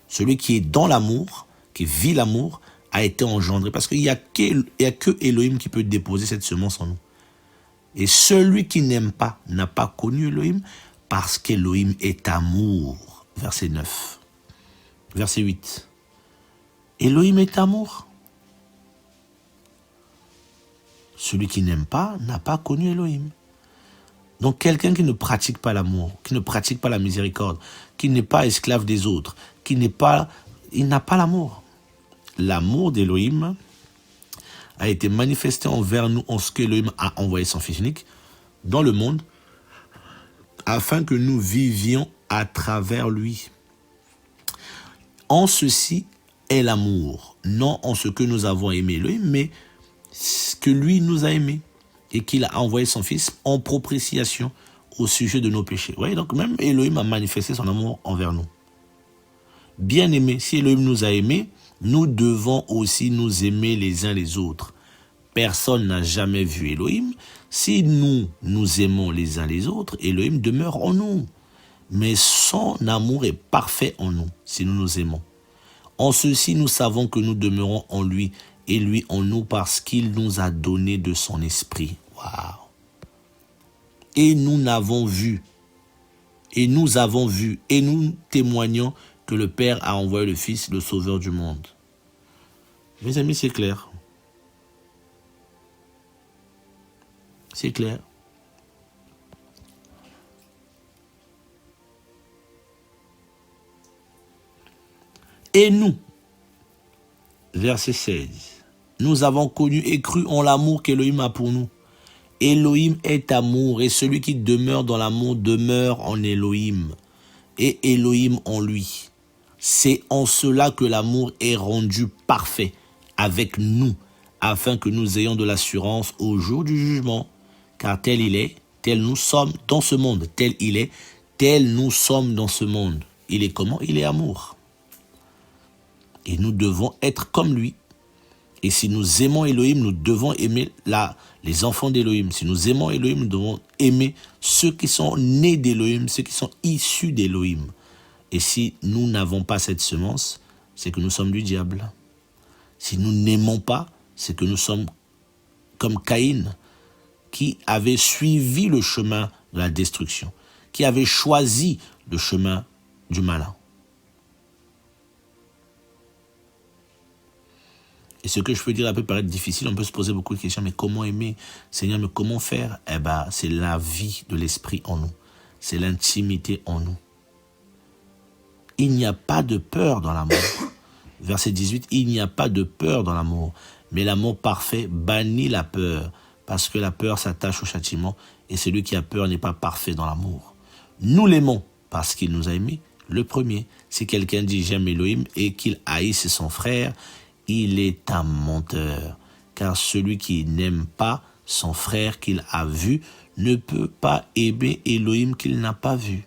Celui qui est dans l'amour, qui vit l'amour, a été engendré. Parce qu'il n'y a que Élohim qui peut déposer cette semence en nous. Et celui qui n'aime pas n'a pas connu Élohim parce qu'Élohim est amour. Verset 9. Verset 8. Élohim est amour. Celui qui n'aime pas n'a pas connu Élohim. Donc quelqu'un qui ne pratique pas l'amour, qui ne pratique pas la miséricorde, qui n'est pas esclave des autres, il n'a pas l'amour. L'amour d'Élohim a été manifesté envers nous en ce qu'Élohim a envoyé son Fils unique dans le monde afin que nous vivions à travers lui. En ceci est l'amour, non en ce que nous avons aimé Élohim, mais ce que lui nous a aimé et qu'il a envoyé son Fils en propitiation au sujet de nos péchés. Vous voyez, donc même Élohim a manifesté son amour envers nous. Bien-aimés, si Élohim nous a aimés, nous devons aussi nous aimer les uns les autres. Personne n'a jamais vu Élohim. Si nous nous aimons les uns les autres, Élohim demeure en nous. Mais son amour est parfait en nous, si nous nous aimons. En ceci, nous savons que nous demeurons en lui et lui en nous parce qu'il nous a donné de son esprit. Waouh! Et nous avons vu, et nous témoignons que le Père a envoyé le Fils, le Sauveur du monde. Mes amis, c'est clair. C'est clair. Et nous, verset 16, nous avons connu et cru en l'amour qu'Élohim a pour nous. Élohim est amour, et celui qui demeure dans l'amour demeure en Élohim, et Élohim en lui. C'est en cela que l'amour est rendu parfait avec nous, afin que nous ayons de l'assurance au jour du jugement. Car tel il est, tel nous sommes dans ce monde. Tel il est, tel nous sommes dans ce monde. Il est comment? Il est amour. Et nous devons être comme lui. Et si nous aimons Élohim, nous devons aimer les enfants d'Élohim. Si nous aimons Élohim, nous devons aimer ceux qui sont nés d'Élohim, ceux qui sont issus d'Élohim. Et si nous n'avons pas cette semence, c'est que nous sommes du diable. Si nous n'aimons pas, c'est que nous sommes comme Caïn, qui avait suivi le chemin de la destruction, qui avait choisi le chemin du malin. Et ce que je peux dire peut paraître difficile, on peut se poser beaucoup de questions, mais comment aimer, Seigneur, mais comment faire? Eh bien, c'est la vie de l'esprit en nous, c'est l'intimité en nous. Il n'y a pas de peur dans l'amour. Verset 18, il n'y a pas de peur dans l'amour, mais l'amour parfait bannit la peur, parce que la peur s'attache au châtiment, et celui qui a peur n'est pas parfait dans l'amour. Nous l'aimons parce qu'il nous a aimés, le premier. Si quelqu'un dit j'aime Élohim et qu'il haïsse son frère, il est un menteur, car celui qui n'aime pas son frère qu'il a vu ne peut pas aimer Élohim qu'il n'a pas vu.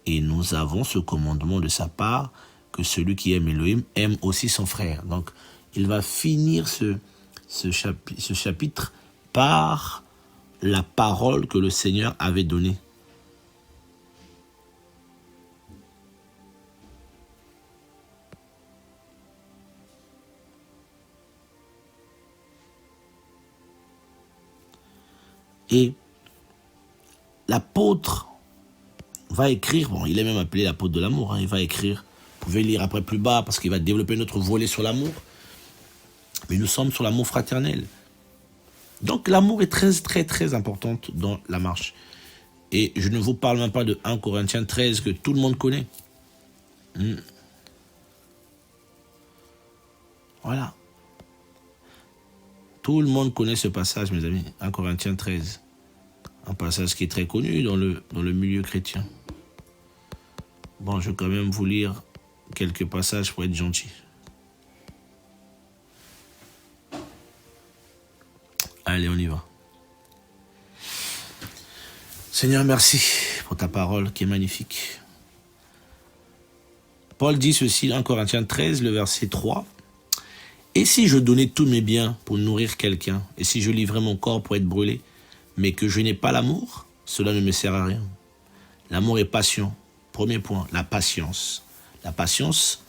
Et nous avons ce commandement de sa part, que celui qui aime Élohim aime aussi son frère. Donc, il va finir ce chapitre par la parole que le Seigneur avait donnée. Et l'apôtre va écrire, bon, il est même appelé l'apôtre de l'amour, hein, il va écrire, vous pouvez lire après plus bas, parce qu'il va développer notre volet sur l'amour, mais nous sommes sur l'amour fraternel. Donc l'amour est très, très, très important dans la marche. Et je ne vous parle même pas de 1 Corinthiens 13, que tout le monde connaît. Voilà. Tout le monde connaît ce passage, mes amis, 1 Corinthiens 13. Un passage qui est très connu dans le milieu chrétien. Bon, je vais quand même vous lire quelques passages pour être gentil. Allez, on y va. Seigneur, merci pour ta parole qui est magnifique. Paul dit ceci, 1 Corinthiens 13, le verset 3. « Et si je donnais tous mes biens pour nourrir quelqu'un, et si je livrais mon corps pour être brûlé, mais que je n'ai pas l'amour, cela ne me sert à rien. » L'amour est passion. Premier point, la patience. La patience,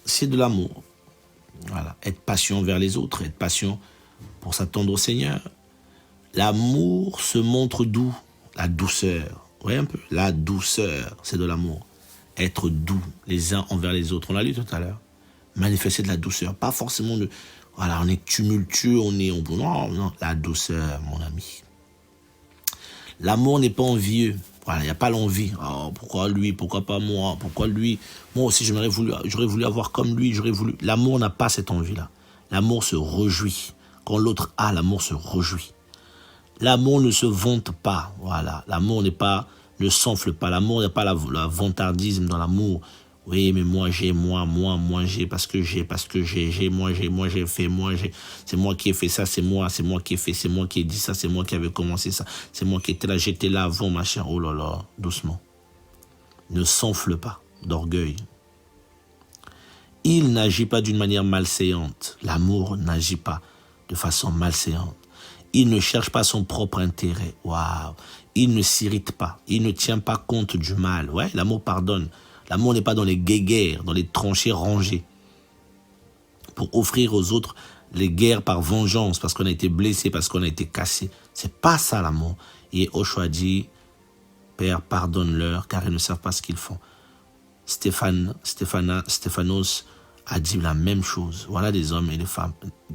c'est de l'amour. Voilà, être patient vers les autres, être patient pour s'attendre au Seigneur. L'amour se montre doux, la douceur. Vous voyez un peu? La douceur, c'est de l'amour. Être doux les uns envers les autres. On l'a lu tout à l'heure. Manifester de la douceur. Pas forcément de... Voilà, on est tumultueux, non, la douceur, mon ami. L'amour n'est pas envieux. Voilà, il n'y a pas l'envie. Oh, pourquoi lui? Pourquoi pas moi? Pourquoi lui? Moi aussi, j'aurais voulu avoir comme lui. L'amour n'a pas cette envie-là. L'amour se réjouit. Quand l'autre a, l'amour se réjouit. L'amour ne se vante pas. Voilà, l'amour ne s'enfle pas. L'amour n'est pas la vantardisme dans l'amour. Oui, mais moi j'ai, moi j'ai, parce que j'ai, moi j'ai fait, c'est moi qui ai fait ça, c'est moi qui ai fait, c'est moi qui ai dit ça, c'est moi qui avais commencé ça, c'est moi qui étais là, j'étais là avant, machin. Oh là là, doucement. Ne s'enfle pas d'orgueil. Il n'agit pas d'une manière malséante. L'amour n'agit pas de façon malséante. Il ne cherche pas son propre intérêt. Waouh. Il ne s'irrite pas. Il ne tient pas compte du mal. Ouais, l'amour pardonne. L'amour n'est pas dans les guéguerres, dans les tranchées rangées. pour offrir aux autres les guerres par vengeance, parce qu'on a été blessé, parce qu'on a été cassé. C'est pas ça l'amour. Et Yoshua dit, Père, pardonne-leur, car ils ne savent pas ce qu'ils font. Stéphanos a dit la même chose. Voilà des hommes et des femmes,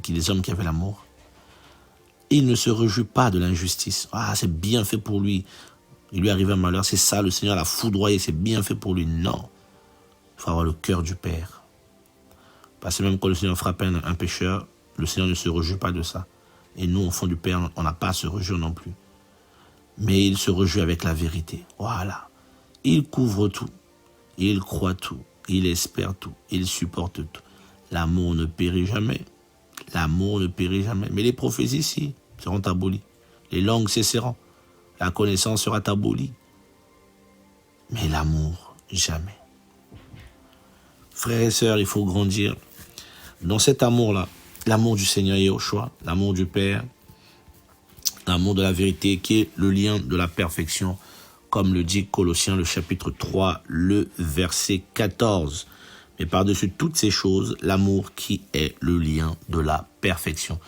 des hommes qui avaient l'amour. Il ne se réjouit pas de l'injustice. Ah, c'est bien fait pour lui. Il lui arrive un malheur, c'est ça, le Seigneur l'a foudroyé, c'est bien fait pour lui. Non. Il faut avoir le cœur du Père. Parce que même quand le Seigneur frappe un pécheur, le Seigneur ne se réjouit pas de ça. Et nous, au fond du Père, on n'a pas à se réjouir non plus. Mais il se réjouit avec la vérité. Voilà. Il couvre tout. Il croit tout. Il espère tout. Il supporte tout. L'amour ne périt jamais. L'amour ne périt jamais. Mais les prophéties, si, seront abolies. Les langues cesseront. La connaissance sera abolie. Mais l'amour, jamais. Frères et sœurs, il faut grandir dans cet amour-là. L'amour du Seigneur Yahushua, l'amour du Père, l'amour de la vérité, qui est le lien de la perfection, comme le dit Colossiens, le chapitre 3, le verset 14. Mais par-dessus toutes ces choses, l'amour qui est le lien de la perfection.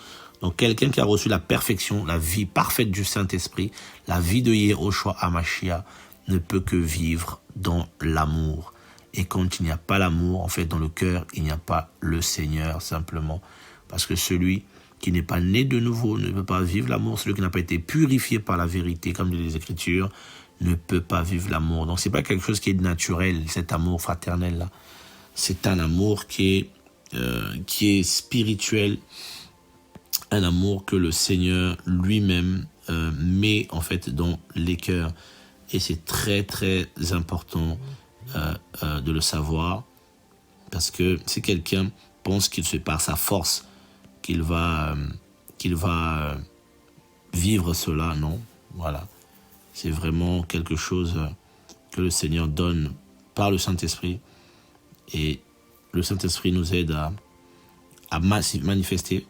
Donc quelqu'un qui a reçu la perfection, la vie parfaite du Saint-Esprit, la vie de Yahushua HaMashiach, ne peut que vivre dans l'amour. Et quand il n'y a pas l'amour, en fait, dans le cœur, il n'y a pas le Seigneur, simplement. Parce que celui qui n'est pas né de nouveau ne peut pas vivre l'amour. Celui qui n'a pas été purifié par la vérité, comme dit les Écritures, ne peut pas vivre l'amour. Donc, c'est pas quelque chose qui est naturel, cet amour fraternel-là. C'est un amour qui est spirituel, un amour que le Seigneur lui-même met, en fait, dans les cœurs. Et c'est très, très important de le savoir, parce que si quelqu'un pense qu'il fait par sa force qu'il va vivre cela, non, voilà, c'est vraiment quelque chose que le Seigneur donne par le Saint-Esprit, et le Saint-Esprit nous aide à manifester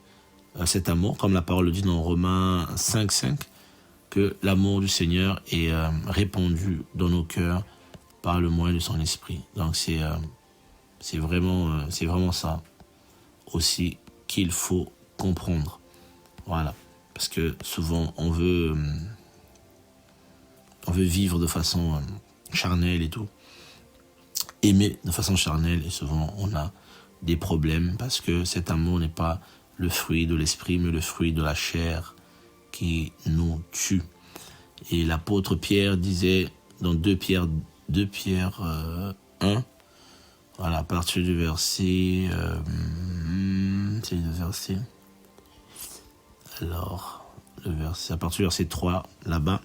cet amour, comme la parole le dit dans Romains 5:5, que l'amour du Seigneur est répandu dans nos cœurs par le moyen de son esprit. Donc c'est vraiment ça aussi qu'il faut comprendre. Voilà. Parce que souvent on veut vivre de façon charnelle et tout. Aimer de façon charnelle, et souvent on a des problèmes parce que cet amour n'est pas le fruit de l'esprit, mais le fruit de la chair qui nous tue. Et l'apôtre Pierre disait dans 2 Pierre 1, voilà, à partir du verset, c'est le verset, alors, le verset, à partir du verset 3, là-bas,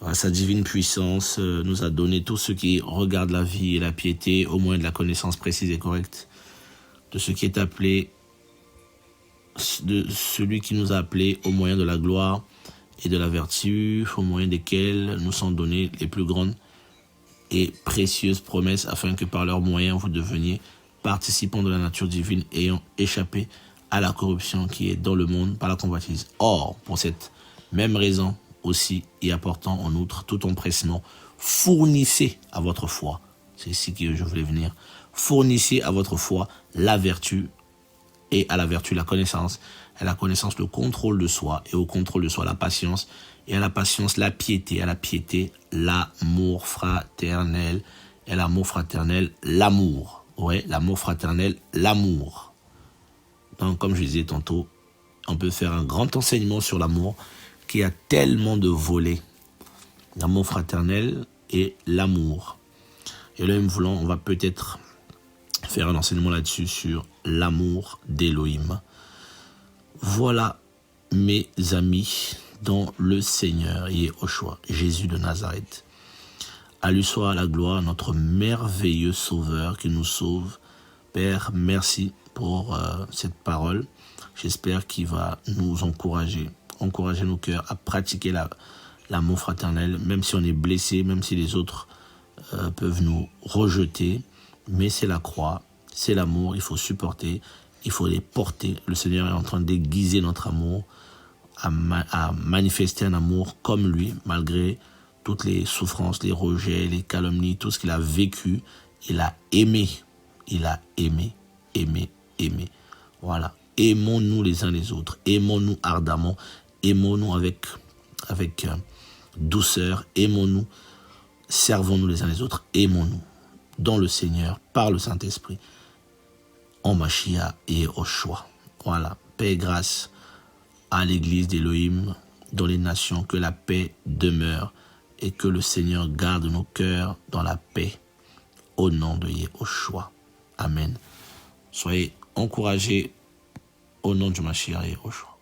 voilà, sa divine puissance nous a donné tout ce qui regarde la vie et la piété, au moins de la connaissance précise et correcte, de ce qui est appelé, de celui qui nous a appelés au moyen de la gloire et de la vertu, au moyen desquels nous sont données les plus grandes et précieuses promesses, afin que par leurs moyens vous deveniez participants de la nature divine, ayant échappé à la corruption qui est dans le monde par la convoitise. Or, pour cette même raison aussi, et apportant en outre tout empressement, fournissez à votre foi, c'est ici que je voulais venir, fournissez à votre foi la vertu, et à la vertu la connaissance, à la connaissance le contrôle de soi, et au contrôle de soi la patience, et à la patience la piété, à la piété l'amour fraternel, et à l'amour fraternel l'amour. Ouais, l'amour fraternel, l'amour. Donc, comme je disais tantôt, on peut faire un grand enseignement sur l'amour qui a tellement de volets. L'amour fraternel et l'amour. Et là, même voulant, on va peut-être faire un enseignement là-dessus sur l'amour d'Élohim. Voilà, mes amis, dans le Seigneur Yahushua, Jésus de Nazareth. À lui soit la gloire, notre merveilleux Sauveur qui nous sauve. Père, merci pour cette parole. J'espère qu'il va nous encourager nos cœurs à pratiquer l'amour fraternel, même si on est blessé, même si les autres peuvent nous rejeter. Mais c'est la croix, c'est l'amour, il faut supporter, il faut les porter. Le Seigneur est en train d'aiguiser notre amour, à manifester un amour comme lui, malgré toutes les souffrances, les rejets, les calomnies, tout ce qu'il a vécu. Il a aimé, aimer. Voilà. Aimons-nous les uns les autres. Aimons-nous ardemment. Aimons-nous avec douceur. Aimons-nous. Servons-nous les uns les autres. Aimons-nous dans le Seigneur, par le Saint-Esprit, en Mashiach et au choix. Voilà. Paix et grâce à l'Église d'Élohim dans les nations. Que la paix demeure et que le Seigneur garde nos cœurs dans la paix. Au nom de Yehoshua. Amen. Soyez encouragés au nom du Mashiach et Yehoshua.